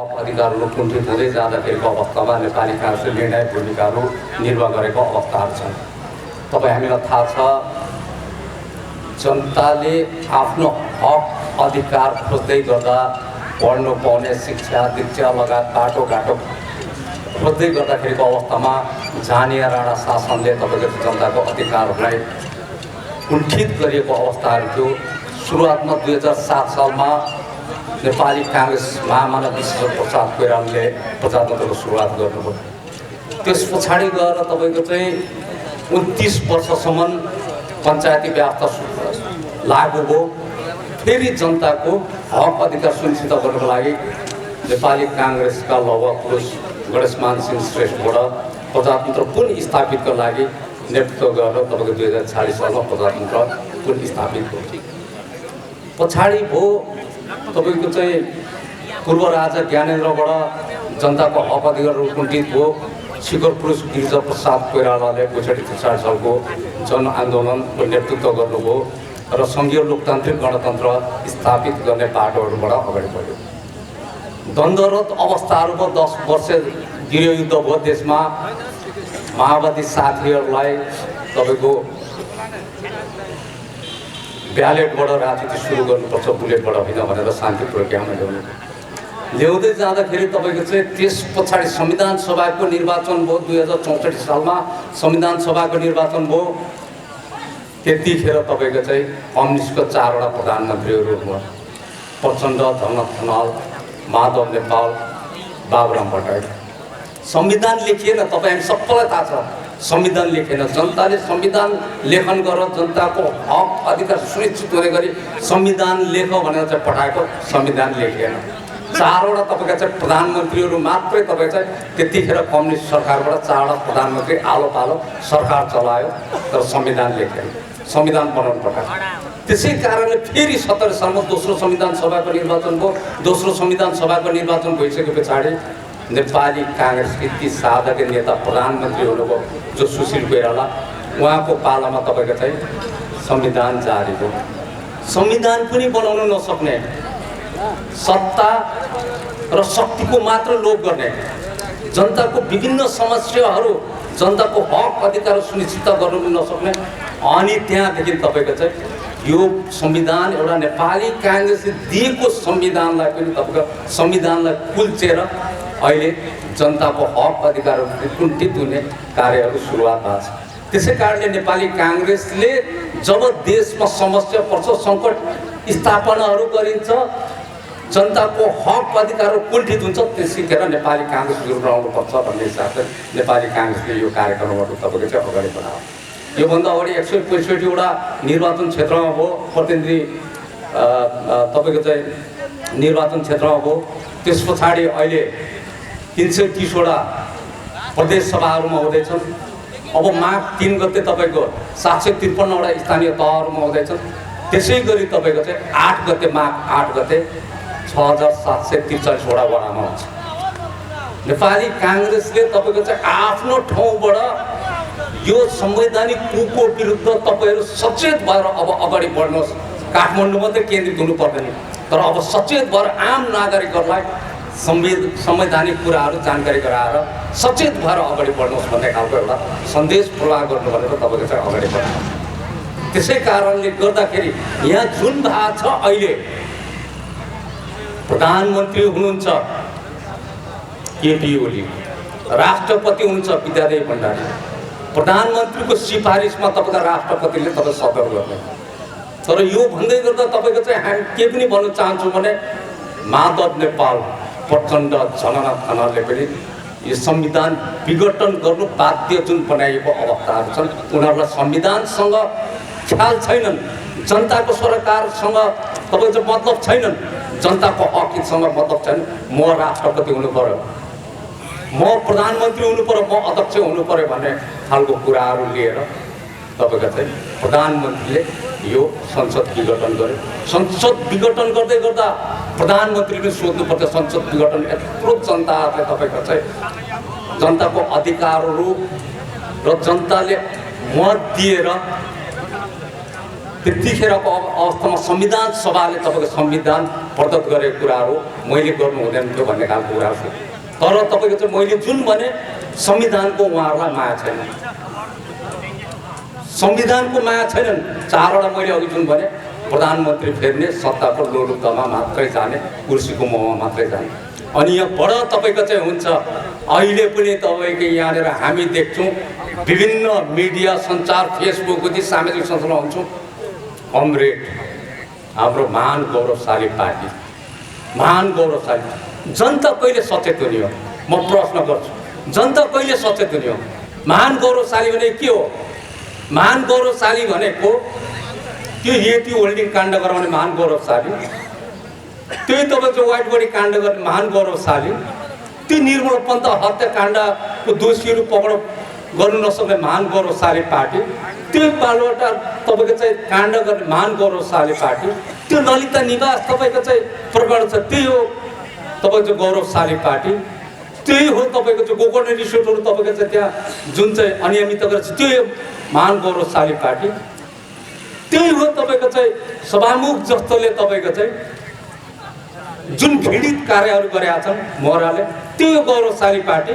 अधिकारहरू कुण्ठित हुँदै जाँदाखेरिको अवस्थामा नेपाली काङ्ग्रेसले निर्णायक भूमिकाहरू निर्वाह गरेको अवस्थाहरू छन्। तपाईँ हामीलाई थाहा छ, जनताले आफ्नो हक अधिकार खोज्दै गर्दा पढ्नु पाउने शिक्षा दीक्षा लगायत बाटोघाटो खोज्दै गर्दाखेरिको अवस्थामा झानिया राणा शासनले तपाईँको जनताको अधिकारहरूलाई कुण्ठित गरिएको अवस्थाहरू थियो। सुरुवातमा 2007 सालमा नेपाली काङ्ग्रेस महामानव विश्वेश्वर प्रसाद कोइरालाले प्रजातन्त्रको सुरुवात गर्नुभयो। त्यस पछाडि गएर तपाईँको चाहिँ 29 वर्षसम्म पञ्चायती व्यवस्था लागू भयो। फेरि जनताको हक अधिकार सुनिश्चित गर्नको लागि नेपाली काङ्ग्रेसका लौह पुरुष गणेशमान सिंह श्रेष्ठबाट प्रजातन्त्र पुनः स्थापितको लागि नेतृत्व गरेर तपाईँको 2046 सालमा प्रजातन्त्र पुनः स्थापित भयो। पछाडि भयो तपाईँको चाहिँ पूर्व राजा ज्ञानेन्द्रबाट जनताको हक अधिकारहरू कुण्ठित भयो। शिखर पुरुष गिरिजा प्रसाद कोइरालाले 62-63 सालको जनआन्दोलनको नेतृत्व गर्नुभयो र सङ्घीय लोकतान्त्रिक गणतन्त्र स्थापित गर्ने बाटोहरूबाट अगाडि बढ्यो। द्वन्द्वरत अवस्थाहरूमा 10 वर्ष गृहयुद्ध भयो देशमा। माओवादी साथीहरूलाई तपाईँको ब्यालेटबाट राजनीति सुरु गर्नुपर्छ, बुलेटबाट होइन भनेर शान्ति प्रक्रियामा ल्याउँदै जाँदाखेरि तपाईँको चाहिँ त्यस पछाडि संविधान सभाको निर्वाचन भयो। 2064 सालमा संविधान सभाको निर्वाचन भयो। त्यतिखेर तपाईँको चाहिँ कम्युनिस्टको 4वटा प्रधानमन्त्रीहरू हुनु, प्रचण्ड, धन खनाल, माधव नेपाल, बाबुराम भट्टराई। संविधान लेखिएन, तपाईँ हामी सबैलाई थाहा छ संविधान लेखेन। जनताले संविधान लेखन गरेर जनताको हक अधिकार सुनिश्चित हुने गरी संविधान लेख भनेर चाहिँ पठाएको, संविधान लेखिएन। 4वटा तपाईँका चाहिँ प्रधानमन्त्रीहरू मात्रै तपाईँ चाहिँ त्यतिखेर कम्युनिस्ट सरकारबाट 4वटा प्रधानमन्त्री आलो पालो सरकार चलायो, तर संविधान लेखेन, संविधान बनाउनु पर्छ। त्यसै कारणले फेरि 70 सालमा दोस्रो संविधान सभाको निर्वाचन भयो। दोस्रो संविधान सभाको निर्वाचन भइसके पछाडि नेपाली काङ्ग्रेस यति साधारण नेता प्रधानमन्त्री हुनुभयो जो सुशील कोइराला, उहाँको पालामा तपाईँको चाहिँ संविधान जारी भयो। संविधान पनि बनाउन नसक्ने, सत्ता र शक्तिको मात्र लोभ गर्ने, जनताको विभिन्न समस्याहरू, जनताको हक अधिकार सुनिश्चित गर्नु नसक्ने, अनि त्यहाँदेखि तपाईँको चाहिँ यो संविधान एउटा नेपाली काङ्ग्रेसले दिएको संविधानलाई पनि तपाईँको संविधानलाई कुल्चेर अहिले जनताको हक अधिकारहरू कुण्ठित हुने कार्यहरू सुरुवात भएको छ। त्यसै कारणले नेपाली काङ्ग्रेसले जब देशमा समस्या पर्छ, सङ्कट स्थापनाहरू गरिन्छ, जनताको हक अधिकारहरू कुण्ठित हुन्छ, त्यसैखेर नेपाली काङ्ग्रेस जुटाउनुपर्छ भन्ने हिसाबले नेपाली काङ्ग्रेसले यो कार्यक्रमहरू तपाईँको चाहिँ अगाडि बढायो। योभन्दा अगाडि 165वटा निर्वाचन क्षेत्रमा भयो, प्रतिनिधि तपाईँको चाहिँ निर्वाचन क्षेत्रमा भयो। त्यस पछाडि अहिले 330वटा प्रदेश सभाहरूमा हुँदैछन्। अब माघ 3 गते तपाईँको 753वटा स्थानीय तहहरूमा हुँदैछन्। त्यसै गरी तपाईँको चाहिँ 8 गते माघ 8 गते 6743वटा वडामा हुन्छ। नेपाली काङ्ग्रेसले तपाईँको चाहिँ आफ्नो ठाउँबाट यो संवैधानिक कुको विरुद्ध तपाईँहरू सचेत भएर अब अगाडि बढ्नुहोस्। काठमाडौँ मात्रै केन्द्रित हुनु पर्दैन, तर अब सचेत भएर आम नागरिकहरूलाई संवैधानिक कुराहरू जानकारी गराएर सचेत भएर अगाडि बढ्नुहोस् भन्ने खालको एउटा सन्देश प्रवाह गर्नु भनेर तपाईँको चाहिँ अगाडि बढ्नु। त्यसै कारणले गर्दाखेरि यहाँ जुन भएको छ, अहिले प्रधानमन्त्री हुनुहुन्छ केपी ओली, राष्ट्रपति हुनुहुन्छ विद्यादेवी भण्डारी। प्रधानमन्त्रीको सिफारिसमा तपाईँको राष्ट्रपतिले तपाईँ सदर गर्ने। तर यो भन्दै गर्दा तपाईँको चाहिँ हामी के पनि भन्न चाहन्छौँ भने माधव नेपाल, प्रचण्ड, झलनाथ खनालले पनि यो संविधान विघटन गर्नु बाध्य जुन बनाइएको अवस्थाहरू छन्, उनीहरूलाई संविधानसँग ख्याल छैनन्, जनताको सरकारसँग तपाईँको चाहिँ मतलब छैनन्, जनताको हकसँग मतलब छैन। म राष्ट्रपति हुनु पर्यो, म प्रधानमन्त्री हुनु पर्यो, म अध्यक्ष हुनु पर्यो भन्ने खालको कुराहरू लिएर तपाईँको चाहिँ प्रधानमन्त्रीले यो संसद विघटन गर्यो। संसद विघटन गर्दै गर्दा प्रधानमन्त्रीले सोध्नुपर्छ, संसद विघटन यत्रो जनताहरूले तपाईँको चाहिँ जनताको अधिकारहरू र जनताले मत दिएर त्यतिखेरको अवस्थामा संविधान सभाले तपाईँको संविधान प्रदत्त गरेको कुराहरू मैले गर्नु हुँदैन थियो भन्ने खालको कुरा छ। तर तपाईँको चाहिँ मैले जुन भने संविधानको उहाँहरूलाई माया छैन, संविधानको माया छैनन्। चारवटा मैले अघि जुन भने प्रधानमन्त्री फेर्ने, सत्ताको लोलुप्तमा मात्रै जाने, कुर्सीको मोहमा मात्रै जाने। अनि यहाँबाट तपाईँको चाहिँ हुन्छ अहिले पनि तपाईँको यहाँनिर हामी देख्छौँ विभिन्न मिडिया सञ्चार फेसबुकदेखि सामाजिक सञ्जालमा हुन्छौँ कमरेड हाम्रो महान गौरवशाली पार्टी, महान गौरवशाली जनता कहिले सचेत हुने हो? म प्रश्न गर्छु, जनता कहिले सचेत हुने हो? महान गौरवशाली भने के हो? महान गौरवशाली भनेको त्यो यति होल्डिङ काण्ड गराउने महान गौरवशाली, त्यही तपाईँको वाइट बडी काण्ड गर्ने महान गौरवशाली, त्यो निर्मल पन्त हत्याकाण्डको दोषीहरू पक्राउ गर्नु नसक्ने महान गौरवशाली पार्टी, त्यो बालुवाटा तपाईँको चाहिँ काण्ड गर्ने महान गौरवशाली पार्टी, त्यो ललिता निवास तपाईँको चाहिँ प्रकरण छ त्यही हो तपाईँको चाहिँ गौरवशाली पार्टी, त्यही हो तपाईँको चाहिँ गोकर्ण रिसोर्टहरू तपाईँको चाहिँ त्यहाँ जुन चाहिँ अनियमित गरेको छ त्यो महान गौरवशाली पार्टी, त्यही हो तपाईँको चाहिँ सभामुख जस्तोले तपाईँको चाहिँ जुन घृणित कार्यहरू गरेका छन् मोहराले, त्यही हो गौरवशाली पार्टी,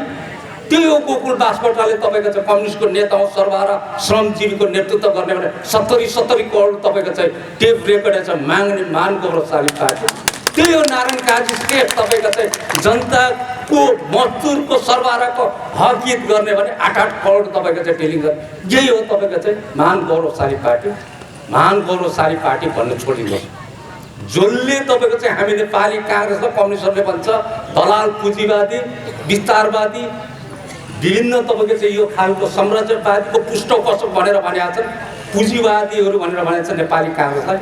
त्यही हो गोकुल बास्कोटाले तपाईँको चाहिँ कम्युनिस्टको नेता हो सर्वहारा श्रमजीवीको नेतृत्व गर्ने भने 70 करोड तपाईँको चाहिँ टेप रेकर्ड छ माग्ने महान गौरवशाली पार्टी, त्यही हो नारायण काजी श्रेष्ठ तपाईँको चाहिँ जनताको मजदुरको सर्वहाराको हक हित गर्ने भने 8 करोड तपाईँको चाहिँ डिलिङ गर्ने, यही हो तपाईँको चाहिँ महान गौरवशाली पार्टी। महान गौरवशाली पार्टी भन्नु छोडिनुहोस्। जसले तपाईँको चाहिँ हामी नेपाली काङ्ग्रेस र कम्युनिस्टहरूले भन्छ दलाल पुँजीवादी विस्तारवादी विभिन्न तपाईँको चाहिँ यो खालको साम्राज्यवादीको पृष्ठपोषक भनेर भनेका छन्, पुँजीवादीहरू भनेर भनेका छन् नेपाली काङ्ग्रेसलाई।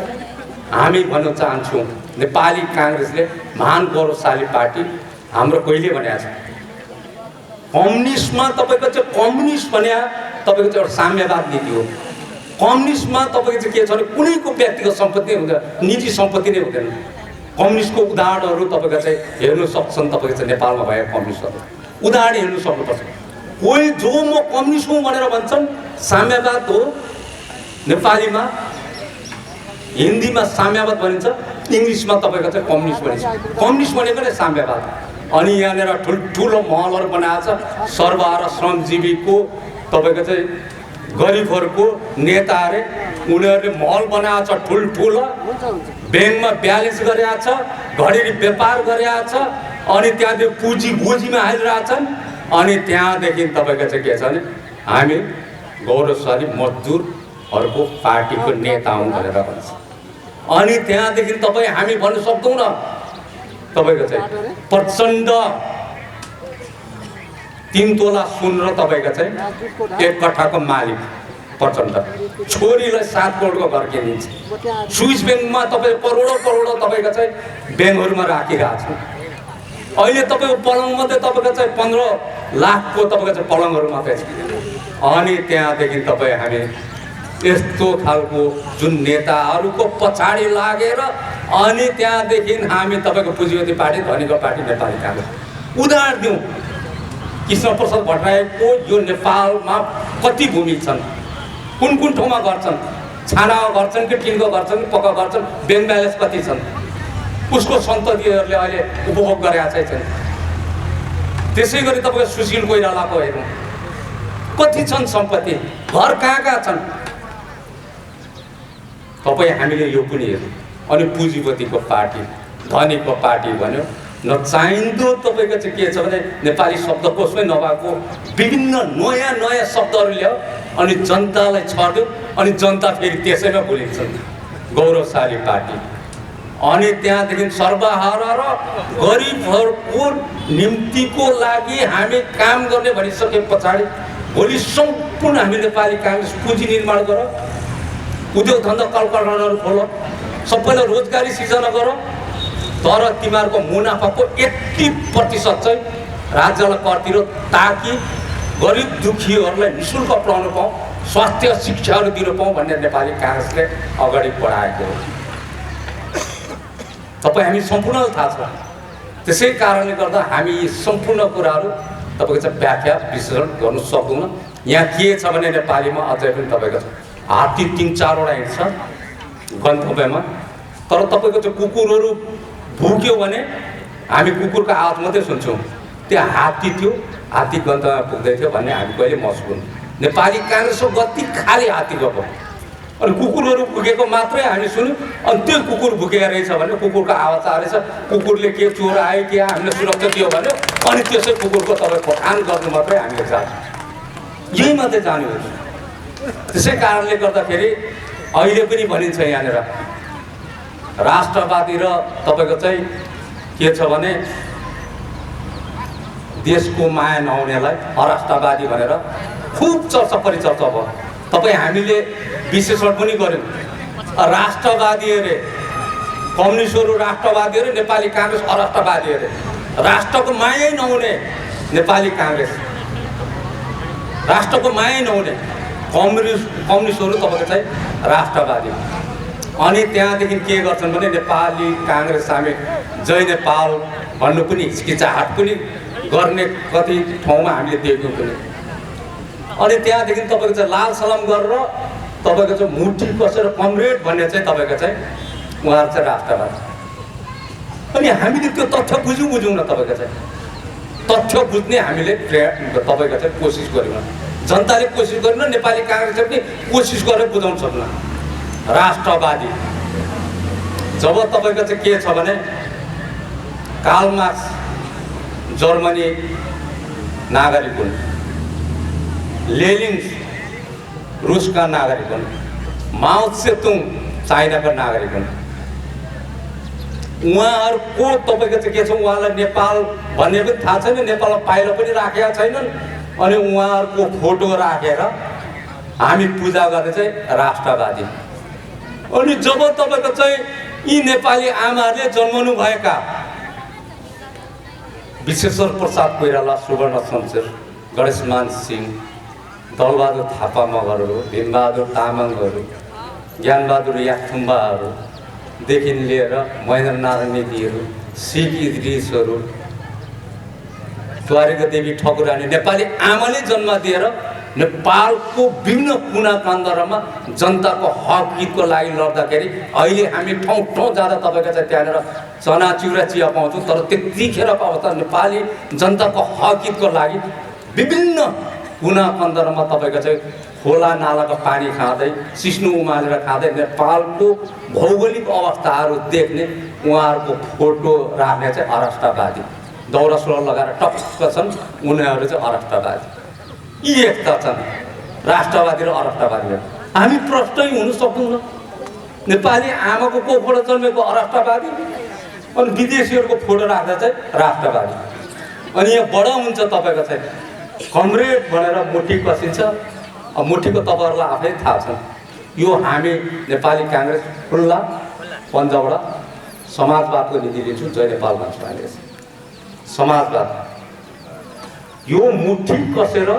हामी भन्न चाहन्छौँ नेपाली काङ्ग्रेसले महान गौरवशाली पार्टी हाम्रो कहिले भनेको छ? कम्युनिस्टमा तपाईँको चाहिँ कम्युनिस्ट भने तपाईँको चाहिँ एउटा साम्यवाद नीति हो। कम्युनिस्टमा तपाईँको चाहिँ के छ भने कुनैको व्यक्तिगत सम्पत्ति नै हुँदैन, निजी सम्पत्ति नै हुँदैन। कम्युनिस्टको उदाहरणहरू तपाईँको चाहिँ हेर्नु सक्छन्, तपाईँको चाहिँ नेपालमा भएको कम्युनिस्टहरू उदाहरण हेर्नु सक्नुपर्छ। कोही जो म कम्युनिस्ट हुँ भनेर भन्छन् साम्यवाद हो, नेपालीमा हिन्दीमा साम्यवाद भनिन्छ, इङ्ग्लिसमा तपाईँको चाहिँ कम्युनिस्ट भनिन्छ। कम्युनिस्ट भनेको नै साम्यवाद। अनि यहाँनिर ठुल्ठुलो महलहरू बनाएको छ सर्वहारा श्रमजीवीको तपाईँको चाहिँ गरिबहरूको नेता अरे, उनीहरूले महल बनाएको छ ठुल्ठुलो, ब्याङ्कमा ब्यालेन्स गरेका छ, घडेरी व्यापार गरेका छ, अनि त्यहाँदेखि पुँजी गोजीमा हालिरहेछन्। अनि त्यहाँदेखि तपाईँको चाहिँ के छ भने हामी गौरवशाली मजदुरहरूको पार्टीको नेता हौँ भनेर भन्छ। अनि त्यहाँदेखि तपाईँ हामी भन्न सक्दैनौँ तपाईँको चाहिँ प्रचण्ड 3 तोला सुन र तपाईँको चाहिँ 1 कट्ठाको मालिक प्रचण्ड, छोरीलाई 7 करोडको घर किनिन्छ। स्विस ब्याङ्कमा तपाईँ करोडौँ तपाईँको चाहिँ ब्याङ्कहरूमा राखिरहेको छ। अहिले तपाईँको पलङ मात्रै तपाईँको चाहिँ 15 लाखको तपाईँको चाहिँ पलङहरू मात्रै छ। अनि त्यहाँदेखि तपाईँ हामी यस्तो खालको जुन नेताहरूको पछाडि लागेर अनि त्यहाँदेखि हामी तपाईँको पुँजीवादी पार्टी, धनीको पार्टी नेपाली काङ्ग्रेस उदाहरण दिउँ। कृष्णप्रसाद भट्टराईको यो नेपालमा कति भूमि छन्, कुन कुन ठाउँमा गर्छन्, छानामा गर्छन् कि टिनको गर्छन् कि पक्का गर्छन्, ब्याङ्क ब्यालेन्स कति छन्, उसको सन्ततिहरूले अहिले उपभोग गरेका छैन। त्यसै गरी तपाईँको सुशील कोइरालाको हेरौँ कति छन् सम्पत्ति, घर कहाँ कहाँ छन्, तपाईँ हामीले यो पनि हेरौँ। अनि पुँजीपतिको पार्टी, धनीको पार्टी भन्यो नचाहिँदो तपाईँको चाहिँ के छ भने नेपाली शब्दकोशमै नभएको विभिन्न नयाँ शब्दहरू ल्यायो अनि जनतालाई छर्यो, अनि जनता फेरि त्यसैमा भुलिन्छन् गौरवशाली पार्टी। अनि त्यहाँदेखि सर्वहारा र गरिबहरूको निम्तिको लागि हामी काम गर्ने भनिसके पछाडि भोलि सम्पूर्ण हामी नेपाली काङ्ग्रेस पुँजी निर्माण गर, उद्योग धन्दा कलकारखानाहरू खोल, सबैलाई रोजगारी सिर्जना गर, तर तिमीहरूको मुनाफाको 80% चाहिँ राज्यलाई कर तिरो ताकि गरिब दुखीहरूलाई निःशुल्क पढाउन पाऊँ, स्वास्थ्य शिक्षाहरू दिन पाऊँ भन्ने नेपाली काङ्ग्रेसले अगाडि बढाएको हो। तपाईँ हामी सम्पूर्णलाई थाहा छ। त्यसै कारणले गर्दा हामी यी सम्पूर्ण कुराहरू तपाईँको चाहिँ व्याख्या विश्लेषण गर्नु सक्दैनौँ। यहाँ के छ भने नेपालीमा अझै पनि तपाईँको हात्ती 3-4 वटा हिँड्छ, गन्तव्यमा। तर तपाईँको चाहिँ कुकुरहरू भुक्यो भने हामी कुकुरको आवाज मात्रै सुन्छौँ। त्यहाँ हात्ती थियो, हात्ती गन्तव्यमा पुग्दै थियो भन्ने हामी कहिले महसुस। नेपाली काङ्ग्रेसको गति खाली हात्ती गएको, अनि कुकुरहरू भुकेको मात्रै हामी सुन्यौँ। अनि त्यो कुकुर भुकेको रहेछ भने कुकुरको आवाज आएछ, कुकुरले के चोर आयो के हामीले सुरक्षा दियो भन्यो, अनि त्यसै कुकुरको तपाईँ खोटान गर्नु मात्रै हामीले जान्छौँ, यही मात्रै जानु हो। त्यसै कारणले गर्दाखेरि अहिले पनि भनिन्छ यहाँनिर राष्ट्रवादी र तपाईँको चाहिँ के छ भने देशको माया नहुनेलाई अराष्ट्रवादी भनेर खुब चर्चा परिचर्चा भयो। तपाईँ हामीले विश्लेषण पनि गऱ्यौँ। राष्ट्रवादी अरे कम्युनिस्टहरू राष्ट्रवादी अरे, नेपाली काङ्ग्रेस अराष्ट्रवादी अरे। राष्ट्रको मायै नहुने नेपाली काङ्ग्रेस, राष्ट्रको मायै नहुने कम्युनिस्टहरू तपाईँको चाहिँ राष्ट्रवादी। अनि त्यहाँदेखि के गर्छन् भने नेपाली काङ्ग्रेस हामी जय नेपाल भन्नु पनि हिचकिचाहट पनि गर्ने कति ठाउँमा हामीले देख्यौँ पनि। अनि त्यहाँदेखि तपाईँको चाहिँ लाल सलाम गरेर तपाईँको चाहिँ मुठी कसेर कमरेड भन्ने चाहिँ तपाईँको चाहिँ उहाँहरू चाहिँ राष्ट्रवादी। अनि हामीले त्यो तथ्य बुझौँ न, तपाईँको चाहिँ तथ्य बुझ्ने हामीले तपाईँको चाहिँ कोसिस गऱ्यौँ। जनताले कोसिस गरेन, नेपाली काङ्ग्रेसले पनि कोसिस गरेर बुझाउन सक्नु। राष्ट्रवादी जब तपाईँको चाहिँ के छ भने कार्ल मार्क्स जर्मनी नागरिक हुन्, लेनिन रुसका नागरिक हुन्, माओ त्से-तुङ चाइनाका नागरिक हुन्। उहाँहरूको तपाईँको चाहिँ के छ, उहाँलाई नेपाल भन्ने पनि थाहा छैन, नेपालमा पाइला पनि राखेका छैनन्। अनि उहाँहरूको फोटो राखेर हामी पूजा गर्ने चाहिँ राष्ट्रवादी। अनि जब तपाईँको चाहिँ यी नेपाली आमाहरूले जन्मनु भएका विश्वेश्वर प्रसाद कोइराला, सुवर्ण शमशेर, गणेशमान सिंह, दलबहादुर थापा मगरहरू, भीमबहादुर तामाङहरू, ज्ञानबहादुर याथुम्बाहरूदेखि लिएर महेन्द्रनारायण नेतीहरू, सिख इद्रिसहरू, द्वारिका देवी ठकुरानी, नेपाली आमाले जन्म दिएर नेपालको विभिन्न कुना काण्डमा जनताको हक हितको लागि लड्दाखेरि अहिले हामी ठाउँ ठाउँ जाँदा तपाईँको चाहिँ त्यहाँनिर चनाचुरा चिया पाउँछौँ। तर त्यतिखेरको अवस्था नेपाली जनताको हक हितको लागि विभिन्न कुना काण्डमा तपाईँको चाहिँ खोला नालाको पानी खाँदै, सिस्नु उमालेर खाँदै नेपालको भौगोलिक अवस्थाहरू देख्ने उहाँहरूको फोटो राख्ने चाहिँ अराष्ट्रवादी, दौरा सुरुवाल लगाएर टक्क छन् उनीहरू चाहिँ अराष्ट्रवादी। यी एकता छन् राष्ट्रवादी र अराष्ट्रवादी। हामी प्रष्टै हुन सक्दैनौँ। नेपाली आमाको कोखबाट जन्मेको अराष्ट्रवादी, अनि विदेशीहरूको फोटो राख्दा चाहिँ राष्ट्रवादी। अनि यहाँ बडा हुन्छ तपाईँको चाहिँ कमरेड भनेर मुठी कसिन्छ। मुठीको तपाईँहरूलाई आफै थाहा छ। यो हामी नेपाली काङ्ग्रेस खुल्ला पन्जाबाट समाजवादको नीति लिन्छु, जय नेपाल भन्छु अहिले। समाजवाद यो मुठी कसेर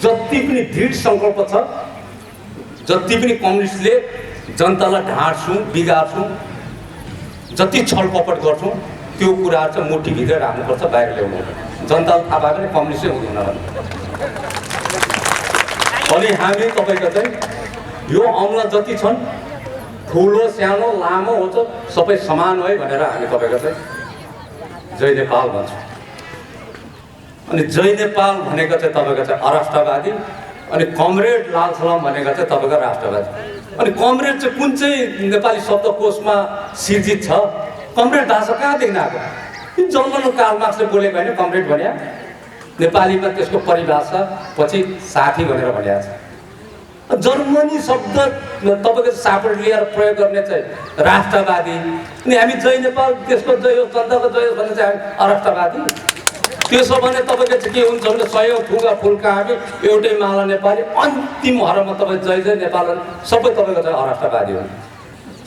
जति पनि दृढ सङ्कल्प छ, जति पनि कम्युनिस्टले जनतालाई ढाँट्छौँ, बिगार्छौँ, जति छलकपट गर्छौँ, त्यो कुराहरू चाहिँ मुठीभित्र राख्नुपर्छ, बाहिर ल्याउनु। जनतालाई थाहा पायो भने कम्युनिस्टै हुँदैन भने। अनि हामी तपाईँको चाहिँ यो औँला जति छन्, ठुलो सानो लामो हुन्छ, सबै समान है भनेर हामी तपाईँको चाहिँ जय नेपाल भन्छौँ। अनि जय नेपाल भनेको चाहिँ तपाईँको चाहिँ अराष्ट्रवादी, अनि कमरेड लाल सलाम भनेको चाहिँ तपाईँको राष्ट्रवादी। अनि कमरेड चाहिँ कुन चाहिँ नेपाली शब्दकोशमा सिर्जित छ? कमरेड भाषा कहाँदेखि आएको? जन्मनु कार्ल मार्क्सले बोलेको होइन कमरेड भने। नेपालीमा त्यसको परिभाषा पछि साथी भनेर भनिएको छ। जर्मनी शब्द तपाईँको सापट लिएर प्रयोग गर्ने चाहिँ राष्ट्रवादी। अनि हामी जय नेपाल, त्यसको जय होस्, जनताको जय होस् भन्ने चाहिँ हामी अराष्ट्रवादी। त्यसो भने तपाईँको चाहिँ के हुन्छ भने 100 फुगा फुलका हामी एउटै माला नेपाली, अन्तिम हरमा तपाईँ जय जय नेपाल सबै तपाईँको चाहिँ अराष्ट्रवादी हो,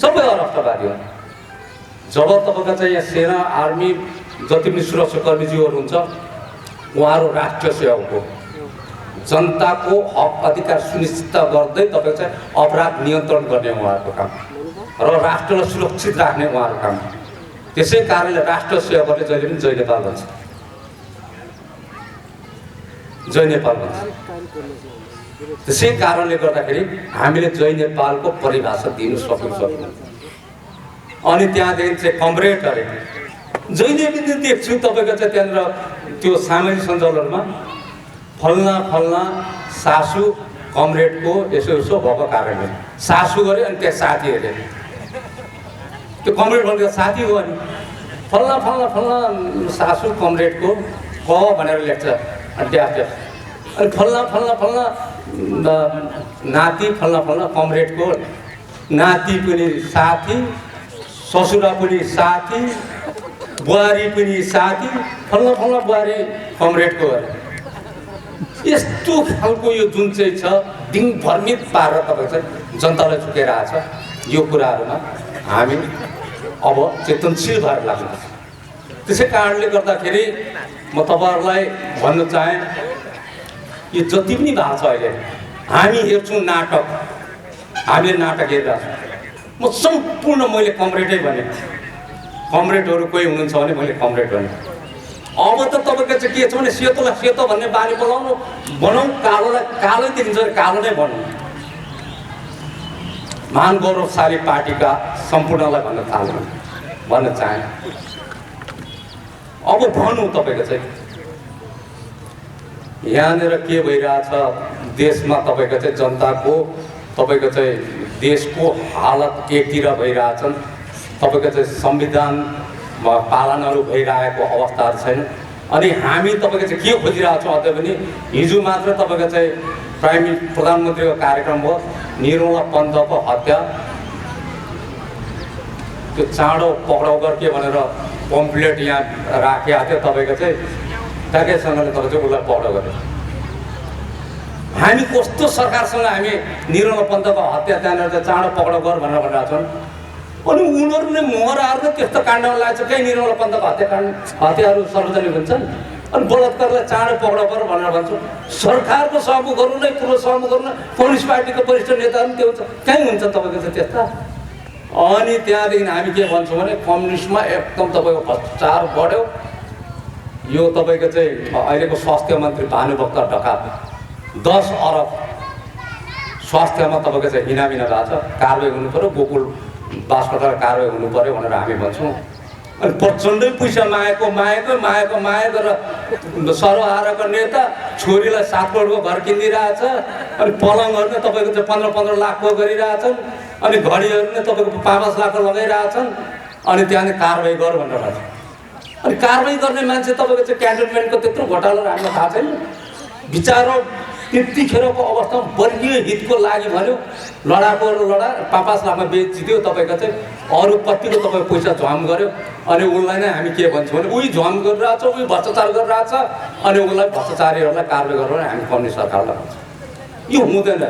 सबै अराष्ट्रवादी हो। जब तपाईँको चाहिँ यहाँ सेना आर्मी जति पनि सुरक्षाकर्मीज्यूहरू हुन्छ, उहाँहरू राष्ट्रिय सेवक हो। जनताको हक अधिकार सुनिश्चित गर्दै तपाईँको चाहिँ अपराध नियन्त्रण गर्ने उहाँहरूको काम र राष्ट्रलाई सुरक्षित राख्ने उहाँहरूको काम। त्यसै कारणले राष्ट्रिय सेवकहरूले जहिले पनि जय नेपाल भन्छ, जय नेपाल भन्छ। त्यसै कारणले गर्दाखेरि हामीले जय नेपालको परिभाषा दिनु सक्छौँ। अनि त्यहाँदेखि चाहिँ कमरेड अरे जहिले पनि देख्छु तपाईँको चाहिँ त्यहाँनिर त्यो सामाजिक सञ्जालहरूमा फल्ना फल्ना सासू कमरेडको यसो यसो भएको कारणले सासू गरे अनि त्यहाँ साथी अरे त्यो कमरेड भनेको साथी हो अनि फल्ना फल्ना फल्ना सासू कमरेडको क भनेर लेख्छ अनि ड्यास अनि फल्ना फल्ना फल्ना नाति फल्ना फल्ना कमरेडको नाति पनि साथी ससुरा पनि साथी बुहारी पनि साथी फल्ना फल्ना बुहारी कमरेडको यस्तो खालको यो जुन चाहिँ छ दिनभरमित पारेर तपाईँ चाहिँ जनतालाई झुकेर आएको छ। यो कुराहरूमा हामी अब चेतनशील भएर लाग्नुपर्छ। त्यसै कारणले गर्दाखेरि म तपाईँहरूलाई भन्न चाहेँ यो जति पनि भएको छ अहिले हामी हेर्छौँ नाटक, हामीले नाटक हेरिरहेको छौँ। म सम्पूर्ण मैले कमरेडै भने कमरेडहरू कोही हुनुहुन्छ भने मैले कमरेड भने अब त तपाईँको चाहिँ के छ भने सेतोलाई सेतो भन्ने बानी बोलाउनु बनाउँ, कालोलाई कालै देखिन्छ कालो नै बनाउँ। महान गौरवशाली पार्टीका सम्पूर्णलाई भन्न चाहे अब भनौँ तपाईँको चाहिँ यहाँनिर के भइरहेछ देशमा तपाईँको चाहिँ जनताको तपाईँको चाहिँ देशको हालत एकतिर भइरहेछन्। तपाईँको चाहिँ संविधान पालनहरू भइरहेको अवस्थाहरू छैन। अनि हामी तपाईँको चाहिँ के खोजिरहेको छौँ अझै पनि हिजो मात्र तपाईँको चाहिँ प्रधानमन्त्रीको कार्यक्रम हो निर्मला पन्तको हत्या, त्यो चाँडो पक्राउ गर्ने भनेर पम्फलेट यहाँ राखिएको थियो तपाईँको चाहिँ ट्याकेसँगले तपाईँ चाहिँ उसलाई पक्राउ गर्यो। हामी कस्तो सरकारसँग हामी निर्मला पन्तको हत्या त्यहाँनिर चाहिँ चाँडो पक्राउ गर भनेर भनिरहेको छौँ अनि उनीहरूले मोहराहरू त्यस्तो काण्डमा लागेको छ। कहीँ निर्मला पन्तको हत्याहरू सार्वजनिक हुन्छन् अनि बलात्कारलाई चाँडो पक्राउ गर भनेर भन्छौँ। सरकारको सहमुखहरू नै ठुलो सहमुखहरू नै कम्युनिस्ट पार्टीको वरिष्ठ नेताहरू पनि त्यो हुन्छ, कहीँ हुन्छ तपाईँको चाहिँ त्यस्ता। अनि त्यहाँदेखि हामी के भन्छौँ भने कम्युनिस्टमा एकदम तपाईँको भ्रष्टाचार बढ्यो। यो तपाईँको चाहिँ अहिलेको स्वास्थ्य मन्त्री भानुभक्त ढकाल 10 अरब स्वास्थ्यमा तपाईँको चाहिँ हिनामिना भएको छ, कारवाही हुनु पऱ्यो, गोकुल बासपताल कारवाही हुनु पऱ्यो भनेर हामी भन्छौँ। अनि प्रचण्डै पैसा मागेको गरेर सर्वहाराको नेता छोरीलाई 7 करोडको घर किनिदिइरहेछ। अनि पलङहरू नै तपाईँको चाहिँ 15-15 लाखको गरिरहेछन्। अनि घडीहरू नै तपाईँको 5-5 लाखको लगाइरहेछन्। अनि त्यहाँदेखि कारवाही गर भनेर भन्छ। अनि कारवाही गर्ने मान्छे तपाईँको चाहिँ क्यान्टोनमेन्टको त्यत्रो घोटाला हामीलाई थाहा छैन। विचारो त्यतिखेरको अवस्थामा वर्गीय हितको लागि भन्यो लडाको लडा 5-5 लाखमा बेचिदियो तपाईँको चाहिँ अरू कतिको तपाईँ पैसा झ्वाम गर्यो। अनि उसलाई नै हामी के भन्छौँ भने उही झ्वाम गरिरहेछ, उही भ्रष्टाचार गरिरहेछ। अनि उसलाई भ्रष्टाचारीहरूलाई कारवाही गरेर हामी कम्युनिस्ट सरकारलाई भन्छौँ। यो हुँदैन।